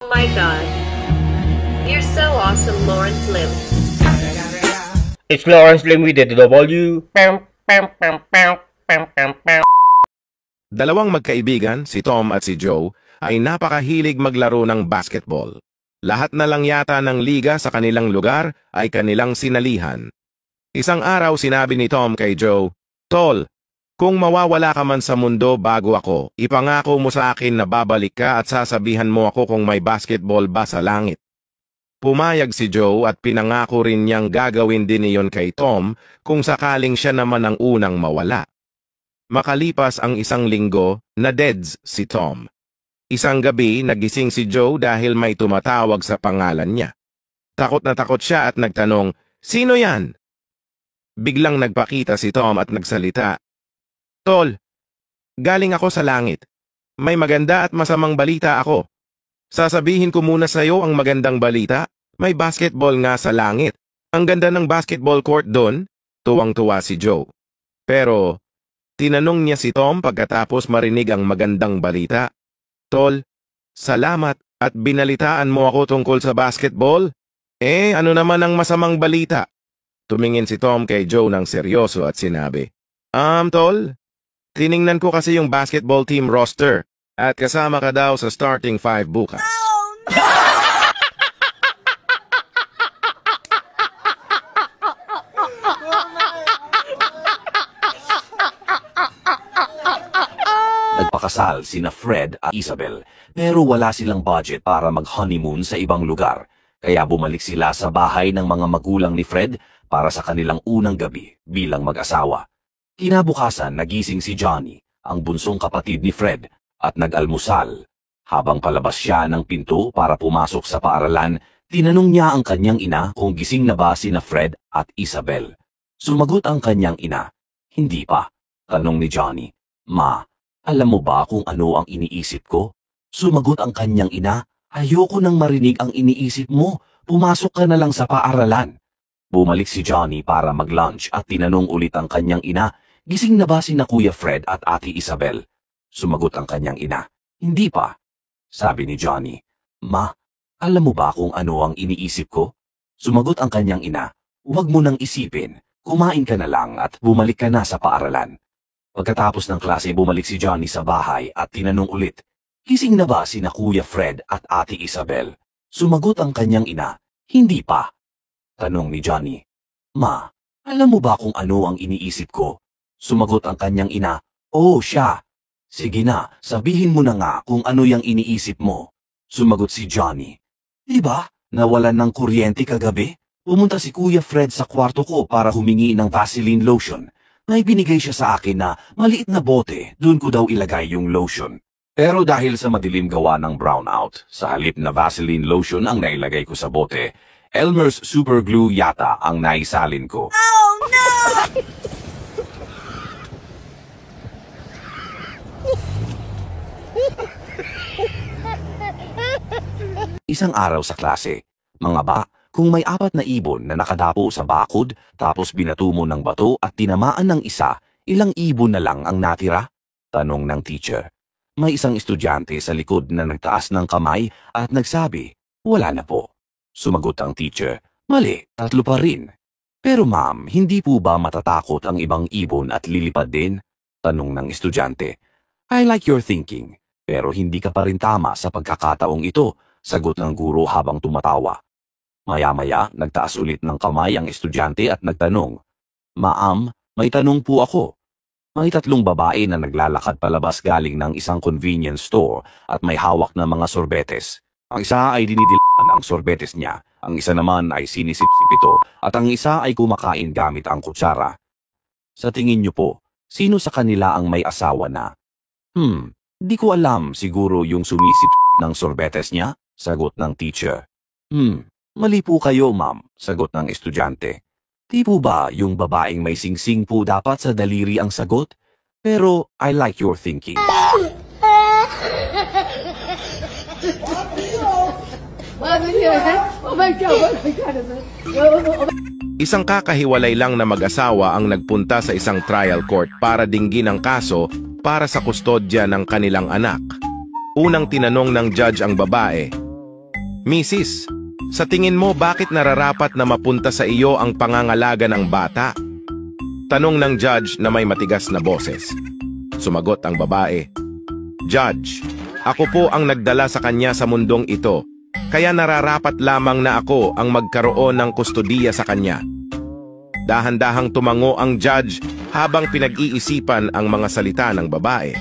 My God. You're so awesome, Lawrence Lim. It's Lawrence Lim with the W. Dalawang magkaibigan, si Tom at si Joe, ay napakahilig maglaro ng basketball. Lahat na lang yata ng liga sa kanilang lugar ay kanilang sinalihan. Isang araw sinabi ni Tom kay Joe, "Tol, kung mawawala ka man sa mundo bago ako, ipangako mo sa akin na babalik ka at sasabihan mo ako kung may basketball ba sa langit." Pumayag si Joe at pinangako rin niyang gagawin din iyon kay Tom kung sakaling siya naman ang unang mawala. Makalipas ang isang linggo, na-deads si Tom. Isang gabi, nagising si Joe dahil may tumatawag sa pangalan niya. Takot na takot siya at nagtanong, "Sino yan?" Biglang nagpakita si Tom at nagsalita, "Tol, galing ako sa langit. May maganda at masamang balita ako. Sasabihin ko muna sa iyo ang magandang balita. May basketball nga sa langit. Ang ganda ng basketball court doon." Tuwang-tuwa si Joe. Pero tinanong niya si Tom pagkatapos marinig ang magandang balita, "Tol, salamat at binalitaan mo ako tungkol sa basketball. Ano naman ang masamang balita?" Tumingin si Tom kay Joe ng seryoso at sinabi, Tol, tiningnan ko kasi yung basketball team roster at kasama ka daw sa starting 5 bukas." Nagpakasal sina Fred at Isabel pero wala silang budget para mag-honeymoon sa ibang lugar. Kaya bumalik sila sa bahay ng mga magulang ni Fred para sa kanilang unang gabi bilang mag-asawa. Kinabukasan nagising si Johnny, ang bunsong kapatid ni Fred, at nag-almusal. Habang palabas siya ng pinto para pumasok sa paaralan, tinanong niya ang kanyang ina kung gising na ba sina Fred at Isabel. Sumagot ang kanyang ina, "Hindi pa." Tanong ni Johnny, "Ma, alam mo ba kung ano ang iniisip ko?" Sumagot ang kanyang ina, "Ayoko nang marinig ang iniisip mo. Pumasok ka na lang sa paaralan." Bumalik si Johnny para mag-lunch at tinanong ulit ang kanyang ina, "Gising na ba sina Kuya Fred at Ate Isabel?" Sumagot ang kanyang ina, "Hindi pa." Sabi ni Johnny, "Ma, alam mo ba kung ano ang iniisip ko?" Sumagot ang kanyang ina, "Huwag mo nang isipin. Kumain ka na lang at bumalik ka na sa paaralan." Pagkatapos ng klase, bumalik si Johnny sa bahay at tinanong ulit, "Gising na ba sina Kuya Fred at Ate Isabel?" Sumagot ang kanyang ina, "Hindi pa." Tanong ni Johnny, "Ma, alam mo ba kung ano ang iniisip ko?" Sumagot ang kanyang ina, "Oo, siya." "Sige na, sabihin mo na nga kung ano yung iniisip mo." Sumagot si Johnny, "Diba, nawalan ng kuryente kagabi? Pumunta si Kuya Fred sa kwarto ko para humingi ng Vaseline lotion. May binigay siya sa akin na maliit na bote, doon ko daw ilagay yung lotion. Pero dahil sa madilim gawa ng brownout, sa halip na Vaseline lotion ang nailagay ko sa bote, Elmer's Super Glue yata ang naisalin ko." Oh no! Isang araw sa klase, "Mga ba, kung may 4 na ibon na nakadapo sa bakod, tapos binato mo ng bato at tinamaan ng isa, ilang ibon na lang ang natira?" Tanong ng teacher. May isang estudyante sa likod na nagtaas ng kamay at nagsabi, "Wala na po." Sumagot ang teacher, "Mali, 3 pa rin." "Pero ma'am, hindi po ba matatakot ang ibang ibon at lilipad din?" Tanong ng estudyante. "I like your thinking, pero hindi ka pa rin tama sa pagkakataong ito," sagot ng guro habang tumatawa. Maya-maya, nagtaas ulit ng kamay ang estudyante at nagtanong, "Ma'am, may tanong po ako." May 3 babae na naglalakad palabas galing ng isang convenience store at may hawak na mga sorbetes. Ang isa ay dinidilaan ang sorbetes niya, ang isa naman ay sinisip-sip ito, at ang isa ay kumakain gamit ang kutsara. Sa tingin niyo po, sino sa kanila ang may asawa na? Di ko alam, siguro yung sumisip ng sorbetes niya, sagot ng teacher. Mali po kayo, ma'am, sagot ng estudyante. Di po ba yung babaeng may singsing po dapat sa daliri ang sagot? Pero I like your thinking. Isang kakahiwalay lang na mag-asawa ang nagpunta sa isang trial court para dinggin ang kaso para sa kustodya ng kanilang anak. Unang tinanong ng judge ang babae, Mrs., sa tingin mo bakit nararapat na mapunta sa iyo ang pangangalaga ng bata? Tanong ng judge na may matigas na boses. Sumagot ang babae, Judge, ako po ang nagdala sa kanya sa mundong ito, kaya nararapat lamang na ako ang magkaroon ng kustodiya sa kanya. Dahan-dahang tumango ang judge habang pinag-iisipan ang mga salita ng babae.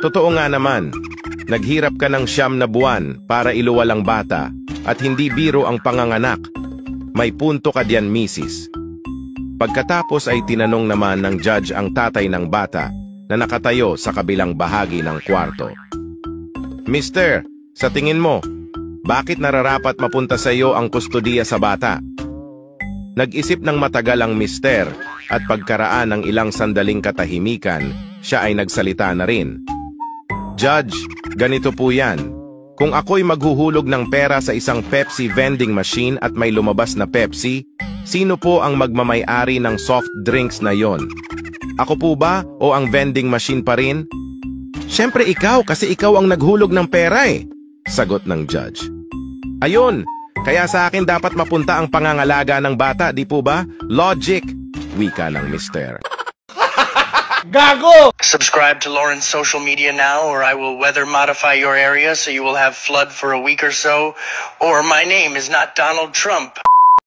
Totoo nga naman, naghirap ka ng 9 na buwan para iluwal ang bata at hindi biro ang panganganak. May punto ka diyan, Mrs. Pagkatapos ay tinanong naman ng judge ang tatay ng bata na nakatayo sa kabilang bahagi ng kwarto. Mister, sa tingin mo, bakit nararapat mapunta sa iyo ang kustodiya sa bata? Nag-isip ng matagal ang mister at pagkaraan ng ilang sandaling katahimikan, siya ay nagsalita na rin. Judge, ganito po yan. Kung ako'y maghuhulog ng pera sa isang Pepsi vending machine at may lumabas na Pepsi, sino po ang magmamay-ari ng soft drinks na yon? Ako po ba o ang vending machine pa rin? Siyempre ikaw kasi ikaw ang naghulog ng pera eh, sagot ng judge. Ayun, kaya sa akin dapat mapunta ang pangangalaga ng bata, di po ba? Logic, wika ng mister. Gago! Subscribe to Lauren's social media now or I will weather modify your area so you will have flood for a week or so. Or my name is not Donald Trump.